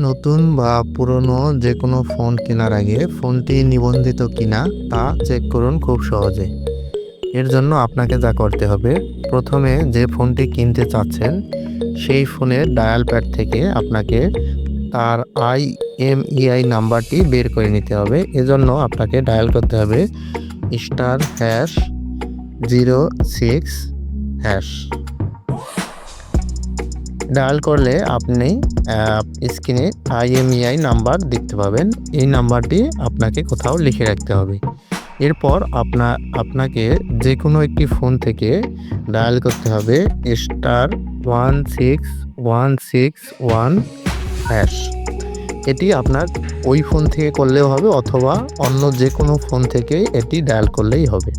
নতুন বা পুরনো যে কোনো ফোন কেনার আগে ফোনটি নিবন্ধিত কিনা তা চেক করুন খুব সহজে। এর জন্য আপনাকে যা করতে হবে, প্রথমে যে ফোনটি কিনতে চাচ্ছেন সেই ফোনের ডায়াল প্যাড থেকে আপনাকে তার IMEI নাম্বারটি বের করে নিতে হবে। এজন্য আপনাকে ডায়াল করতে হবে *06#। ডায়াল করলে আপনি স্ক্রিনে IMEI নাম্বার দেখতে পাবেন। এই নাম্বারটি আপনাকে কোথাও লিখে রাখতে হবে। এরপর আপনাকে যে কোনো একটি ফোন থেকে ডায়াল করতে হবে *16161#। এটি আপনার ওই ফোন থেকে করলেও হবে অথবা অন্য যে কোনো ফোন থেকে এটি ডায়াল করলেই হবে।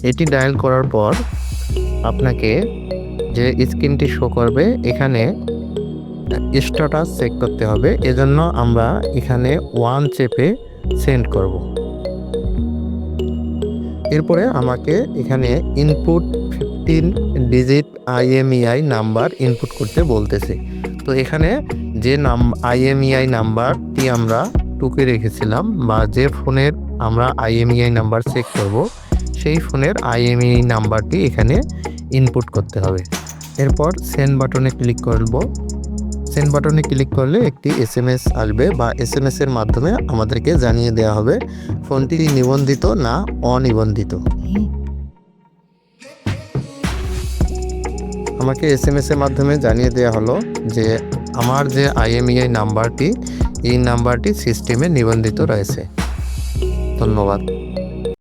এটি ডায়াল করার পর আপনাকে যে স্ক্রিনটি শো করবে এখানে স্ট্যাটাস চেক করতে হবে। এজন্য আমরা এখানে 1 চেপে সেন্ড করব। এরপরে আমাকে এখানে input 15 digit IMEI number input করতে বলতেছে। তো এখানে যে IMEI নাম্বারটি আমরা টুকে রেখেছিলাম বা যে ফোনের আমরা IMEI নাম্বার চেক করব সেই ফোনের IMEI নাম্বারটি এখানে ইনপুট করতে হবে। এরপর সেন্ড বাটনে ক্লিক করব। সেন্ড বাটনে ক্লিক করলে একটি SMS আসবে বা SMS এর মাধ্যমে আমাদেরকে জানিয়ে দেওয়া হবে ফোনটি নিবন্ধিত না অনিবন্ধিত। আমাকে SMS এর মাধ্যমে জানিয়ে দেওয়া হলো যে আমার যে IMEI নাম্বারটি এই নাম্বারটি সিস্টেমে নিবন্ধিত রয়েছে। ধন্যবাদ।